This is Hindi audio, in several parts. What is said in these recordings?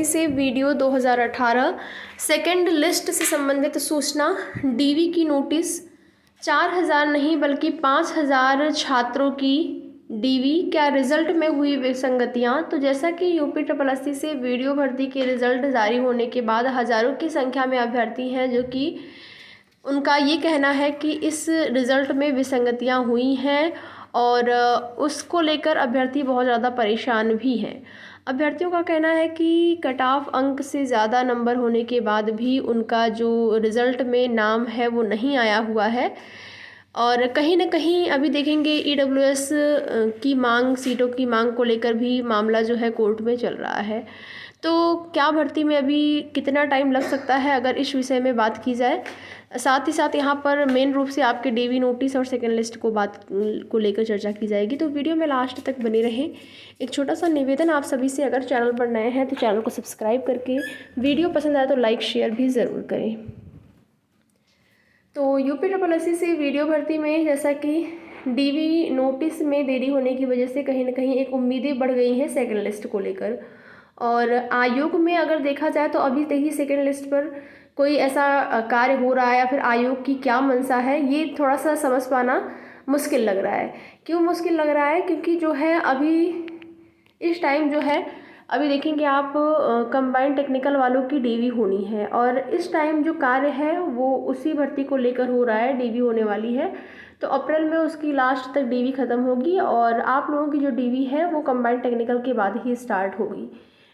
से वीडियो 2018 सेकंड लिस्ट से संबंधित सूचना डीवी की नोटिस 4000 नहीं बल्कि 5000 छात्रों की डीवी क्या रिजल्ट में हुई विसंगतियां। तो जैसा कि यूपी ट्रिपल एससी से वीडियो भर्ती के रिजल्ट जारी होने के बाद हज़ारों की संख्या में अभ्यर्थी हैं जो कि उनका ये कहना है कि इस रिज़ल्ट में विसंगतियां हुई हैं और उसको लेकर अभ्यर्थी बहुत ज़्यादा परेशान भी हैं। अभ्यर्थियों का कहना है कि कट ऑफ अंक से ज़्यादा नंबर होने के बाद भी उनका जो रिज़ल्ट में नाम है वो नहीं आया हुआ है और कहीं ना कहीं अभी देखेंगे ईडब्ल्यूएस की मांग, सीटों की मांग को लेकर भी मामला जो है कोर्ट में चल रहा है। तो क्या भर्ती में अभी कितना टाइम लग सकता है अगर इस विषय में बात की जाए। साथ ही साथ यहाँ पर मेन रूप से आपके डीवी नोटिस और सेकंड लिस्ट को लेकर चर्चा की जाएगी। तो वीडियो में लास्ट तक बने रहें। एक छोटा सा निवेदन आप सभी से, अगर चैनल पर नए हैं तो चैनल को सब्सक्राइब करके, वीडियो पसंद आए तो लाइक शेयर भी ज़रूर करें। तो यूपी ट्रिपल एससी से वीडियो भर्ती में जैसा कि डीवी नोटिस में देरी होने की वजह से कहीं ना कहीं एक उम्मीदें बढ़ गई हैं सेकंड लिस्ट को लेकर। और आयोग में अगर देखा जाए तो अभी तक ही सेकंड लिस्ट पर कोई ऐसा कार्य हो रहा है या फिर आयोग की क्या मंशा है, ये थोड़ा सा समझ पाना मुश्किल लग रहा है। क्यों मुश्किल लग रहा है? क्योंकि जो है अभी इस टाइम जो है अभी देखेंगे आप कंबाइंड टेक्निकल वालों की डीवी होनी है और इस टाइम जो कार्य है वो उसी भर्ती को लेकर हो रहा है, डीवी होने वाली है। तो अप्रैल में उसकी लास्ट तक डीवी ख़त्म होगी और आप लोगों की जो डीवी है वो कंबाइंड टेक्निकल के बाद ही स्टार्ट होगी।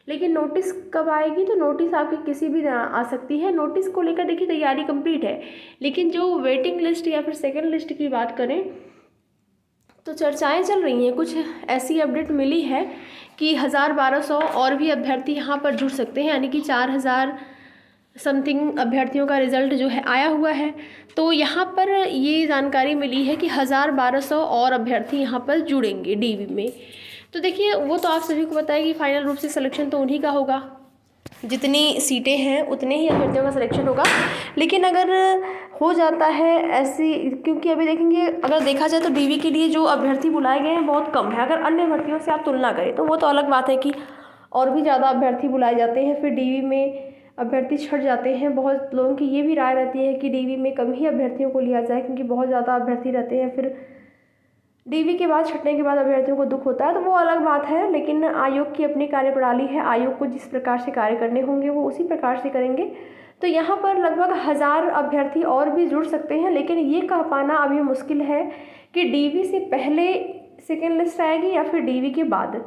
लेकिन नोटिस कब आएगी? तो नोटिस आपकी किसी भी आ सकती है। नोटिस को लेकर देखिए तैयारी कंप्लीट है, लेकिन जो वेटिंग लिस्ट या फिर सेकंड लिस्ट की बात करें तो चर्चाएं चल रही हैं। कुछ ऐसी अपडेट मिली है कि 1000-1200 और भी अभ्यर्थी यहाँ पर जुड़ सकते हैं, यानी कि 4000 समथिंग अभ्यर्थियों का रिज़ल्ट जो है आया हुआ है। तो यहाँ पर ये जानकारी मिली है कि 1000-1200 और अभ्यर्थी यहाँ पर जुड़ेंगे डीवी में। तो देखिए वो तो आप सभी को पता है कि फाइनल रूप से सिलेक्शन तो उन्हीं का होगा, जितनी सीटें हैं उतने ही अभ्यर्थियों का सिलेक्शन होगा। लेकिन अगर हो जाता है ऐसी, क्योंकि अभी देखेंगे अगर देखा जाए तो डीवी के लिए जो अभ्यर्थी बुलाए गए हैं बहुत कम है। अगर अन्य भर्तियों से आप तुलना करें तो वो तो अलग बात है कि और भी ज़्यादा अभ्यर्थी बुलाए जाते हैं, फिर डीवी में अभ्यर्थी छट जाते हैं। बहुत लोगों की ये भी राय रहती है कि डीवी में कम ही अभ्यर्थियों को लिया जाए, क्योंकि बहुत ज़्यादा अभ्यर्थी रहते हैं, फिर डीवी के बाद छटने के बाद अभ्यर्थियों को दुख होता है, तो वो अलग बात है। लेकिन आयोग की अपनी कार्यप्रणाली है, आयोग को जिस प्रकार से कार्य करने होंगे वो उसी प्रकार से करेंगे। तो यहाँ पर लगभग 1000 अभ्यर्थी और भी जुड़ सकते हैं, लेकिन ये कह पाना अभी मुश्किल है कि डीवी से पहले सेकेंड लिस्ट आएगी या फिर डीवी के बाद।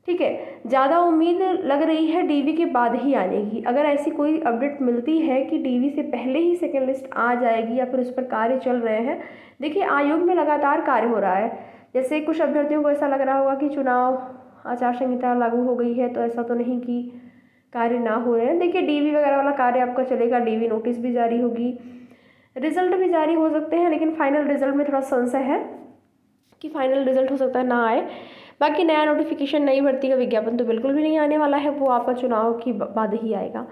ठीक है, ज़्यादा उम्मीद लग रही है डीवी के बाद ही आने की। अगर ऐसी कोई अपडेट मिलती है कि डीवी से पहले ही सेकेंड लिस्ट आ जाएगी या फिर उस पर कार्य चल रहे हैं, देखिए आयोग में लगातार कार्य हो रहा है। जैसे कुछ अभ्यर्थियों को ऐसा लग रहा होगा कि चुनाव आचार संहिता लागू हो गई है, तो ऐसा तो नहीं कि कार्य ना हो रहे हैं। देखिए डीवी वगैरह वाला कार्य आपका चलेगा, डीवी नोटिस भी जारी होगी, रिजल्ट भी जारी हो सकते हैं, लेकिन फाइनल रिजल्ट में थोड़ा संशय है कि फाइनल रिजल्ट हो सकता है ना आए। बाकी नया नोटिफिकेशन, नई भर्ती का विज्ञापन तो बिल्कुल भी नहीं आने वाला है, वो आपका चुनाव की बाद ही आएगा।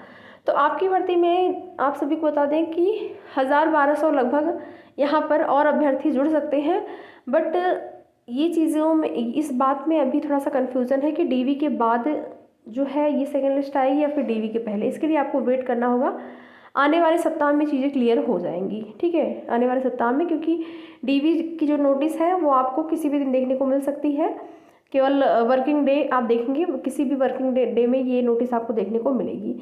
तो आपकी भर्ती में आप सभी को बता दें कि 1000-1200 लगभग यहाँ पर और अभ्यर्थी जुड़ सकते हैं। बट ये चीज़ों में, इस बात में अभी थोड़ा सा कन्फ्यूज़न है कि डीवी के बाद जो है ये सेकेंड लिस्ट आएगी या फिर डीवी के पहले। इसके लिए आपको वेट करना होगा। आने वाले सप्ताह में चीज़ें क्लियर हो जाएंगी, ठीक है, आने वाले सप्ताह में, क्योंकि डीवी की जो नोटिस है वो आपको किसी भी दिन देखने को मिल सकती है। केवल वर्किंग डे आप देखेंगे, किसी भी वर्किंग डे में ये नोटिस आपको देखने को मिलेगी।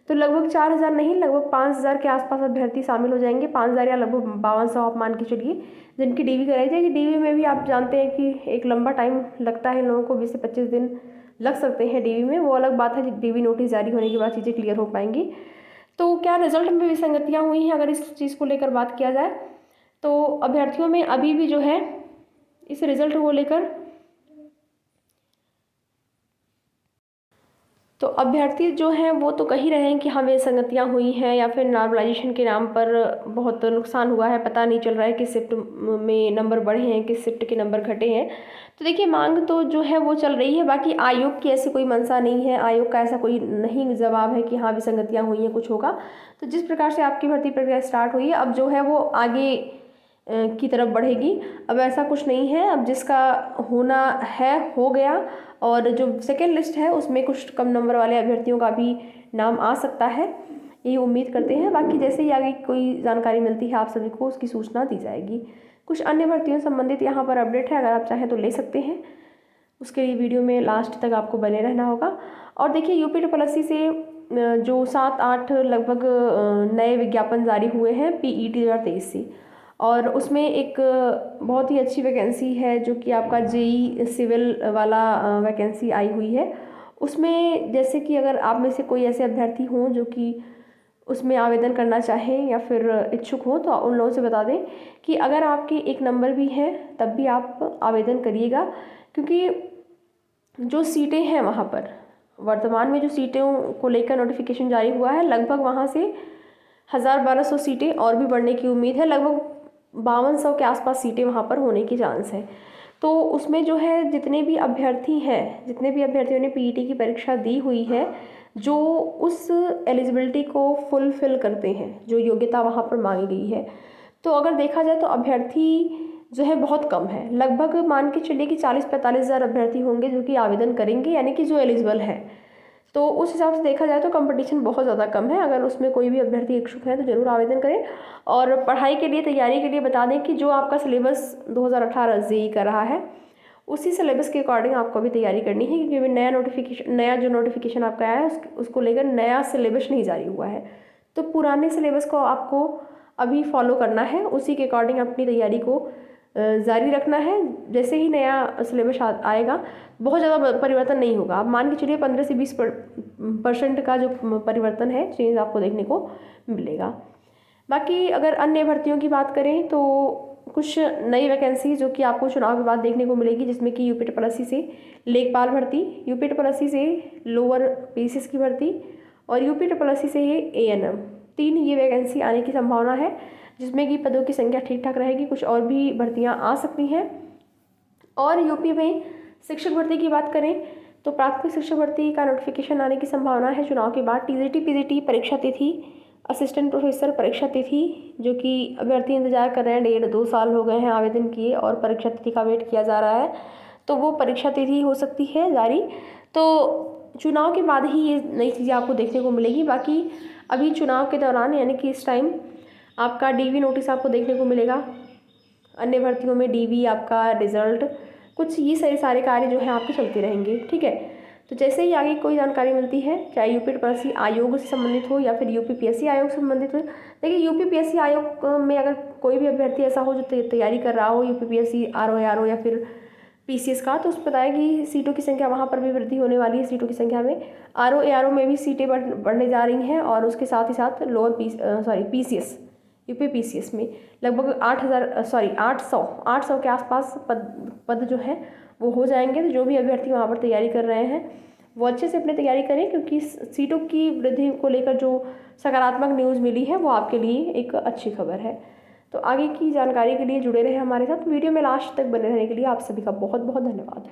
तो लगभग 4000 नहीं, लगभग 5000 के आसपास अभ्यर्थी शामिल हो जाएंगे। 5000 या लगभग 5200 आप मान के चलिए जिनकी डीवी कराई जाएगी। डीवी में भी आप जानते हैं कि एक लंबा टाइम लगता है, लोगों को 20 से 25 दिन लग सकते हैं डीवी में। वो अलग बात है, डीवी नोटिस जारी होने के बाद चीज़ें क्लियर हो पाएंगी। तो क्या रिजल्ट में विसंगतियाँ हुई हैं अगर इस चीज़ को लेकर बात किया जाए तो अभ्यर्थियों में अभी भी जो है इस रिज़ल्ट को लेकर, तो अभ्यर्थी जो हैं वो तो कह ही रहे हैं कि हमें संगतियाँ हुई हैं या फिर नॉर्मलाइजेशन के नाम पर बहुत नुकसान हुआ है, पता नहीं चल रहा है किस शिफ्ट में नंबर बढ़े हैं, किस शिफ्ट के नंबर घटे हैं। तो देखिए मांग तो जो है वो चल रही है। बाकी आयोग की ऐसी कोई मंशा नहीं है, आयोग का ऐसा कोई नहीं जवाब है कि हाँ विसंगतियाँ हुई हैं, कुछ होगा। तो जिस प्रकार से आपकी भर्ती प्रक्रिया स्टार्ट हुई है, अब जो है वो आगे की तरफ बढ़ेगी। अब ऐसा कुछ नहीं है, अब जिसका होना है हो गया, और जो सेकेंड लिस्ट है उसमें कुछ कम नंबर वाले अभ्यर्थियों का भी नाम आ सकता है, यही उम्मीद करते हैं। बाकी जैसे ही आगे कोई जानकारी मिलती है आप सभी को उसकी सूचना दी जाएगी। कुछ अन्य भर्तियों से संबंधित यहाँ पर अपडेट है, अगर आप चाहें तो ले सकते हैं, उसके लिए वीडियो में लास्ट तक आपको बने रहना होगा। और देखिए यूपी ट्रिपल से जो 7-8 लगभग नए विज्ञापन जारी हुए हैं PET 2023 से, और उसमें एक बहुत ही अच्छी वैकेंसी है जो कि आपका JEE सिविल वाला वैकेंसी आई हुई है। उसमें जैसे कि अगर आप में से कोई ऐसे अभ्यर्थी हों जो कि उसमें आवेदन करना चाहें या फिर इच्छुक हों, तो उन लोगों से बता दें कि अगर आपके एक नंबर भी हैं तब भी आप आवेदन करिएगा, क्योंकि जो सीटें हैं वहाँ पर वर्तमान में जो सीटों को लेकर नोटिफिकेशन जारी हुआ है, लगभग वहाँ से 1000-1200 सीटें और भी बढ़ने की उम्मीद है। लगभग 5200 के आसपास सीटें वहाँ पर होने की चांस है। तो उसमें जो है जितने भी अभ्यर्थी हैं, जितने भी अभ्यर्थियों ने PET की परीक्षा दी हुई है, जो उस एलिजिबिलिटी को फुलफिल करते हैं, जो योग्यता वहाँ पर मांगी गई है, तो अगर देखा जाए तो अभ्यर्थी जो है बहुत कम है। लगभग मान के चलिए कि 40-45 हज़ार अभ्यर्थी होंगे जो कि आवेदन करेंगे, यानी कि जो एलिजिबल है। तो उस हिसाब से देखा जाए तो कंपटीशन बहुत ज़्यादा कम है। अगर उसमें कोई भी अभ्यर्थी इच्छुक है तो ज़रूर आवेदन करें। और पढ़ाई के लिए, तैयारी के लिए बता दें कि जो आपका सिलेबस 2018 JEE का रहा है, उसी सिलेबस के अकॉर्डिंग आपको अभी तैयारी करनी है, क्योंकि अभी नया जो नोटिफिकेशन आपका आया है उसको लेकर नया सिलेबस नहीं जारी हुआ है। तो पुराने सिलेबस को आपको अभी फॉलो करना है, उसी के अकॉर्डिंग अपनी तैयारी को जारी रखना है। जैसे ही नया सिलेबस आएगा, बहुत ज़्यादा परिवर्तन नहीं होगा। आप मान के चलिए 15 से 20% का जो परिवर्तन है, चेंज आपको देखने को मिलेगा। बाकी अगर अन्य भर्तियों की बात करें तो कुछ नई वैकेंसी जो कि आपको चुनाव के बाद देखने को मिलेगी, जिसमें कि यूपी ट्रिपल से लेखपाल भर्ती, यूपी ट्रिपल से लोअर PCS की भर्ती, और यूपी ट्रिपल से ANM, 3 ये वैकेंसी आने की संभावना है, जिसमें कि पदों की संख्या ठीक ठाक रहेगी। कुछ और भी भर्तियां आ सकती हैं। और यूपी में शिक्षक भर्ती की बात करें तो प्राथमिक शिक्षक भर्ती का नोटिफिकेशन आने की संभावना है चुनाव के बाद। TGT PGT परीक्षा तिथि, असिस्टेंट प्रोफेसर परीक्षा तिथि, जो कि अभ्यर्थी इंतजार कर रहे हैं, 1.5-2 साल हो गए हैं आवेदन किए और परीक्षा तिथि का वेट किया जा रहा है, तो वो परीक्षा तिथि हो सकती है जारी। तो चुनाव के बाद ही ये नई चीज़ें आपको देखने को मिलेगी। बाकी अभी चुनाव के दौरान, यानी कि इस टाइम आपका DV नोटिस आपको देखने को मिलेगा। अन्य भर्तियों में DV, आपका रिजल्ट, कुछ ये सारे कार्य जो है आपके चलते रहेंगे, ठीक है। तो जैसे ही आगे कोई जानकारी मिलती है, चाहे यूपी ट्रिपल आयोग से संबंधित हो या फिर UPPSC आयोग से संबंधित हो। देखिए UPPSC आयोग में अगर कोई भी अभ्यर्थी ऐसा हो जो तैयारी कर रहा हो UPPSC RO या फिर PCS का, तो उसको बताया कि सीटों की संख्या वहाँ पर भी वृद्धि होने वाली है। सीटों की संख्या में RO में भी सीटें बढ़ने जा रही हैं, और उसके साथ ही साथ PCS यूपी PCS में लगभग 800 के आसपास पद जो है वो हो जाएंगे। तो जो भी अभ्यर्थी वहाँ पर तैयारी कर रहे हैं वो अच्छे से अपनी तैयारी करें, क्योंकि सीटों की वृद्धि को लेकर जो सकारात्मक न्यूज़ मिली है वो आपके लिए एक अच्छी खबर है। तो आगे की जानकारी के लिए जुड़े रहे हमारे साथ। वीडियो में लास्ट तक बने रहने के लिए आप सभी का बहुत बहुत धन्यवाद।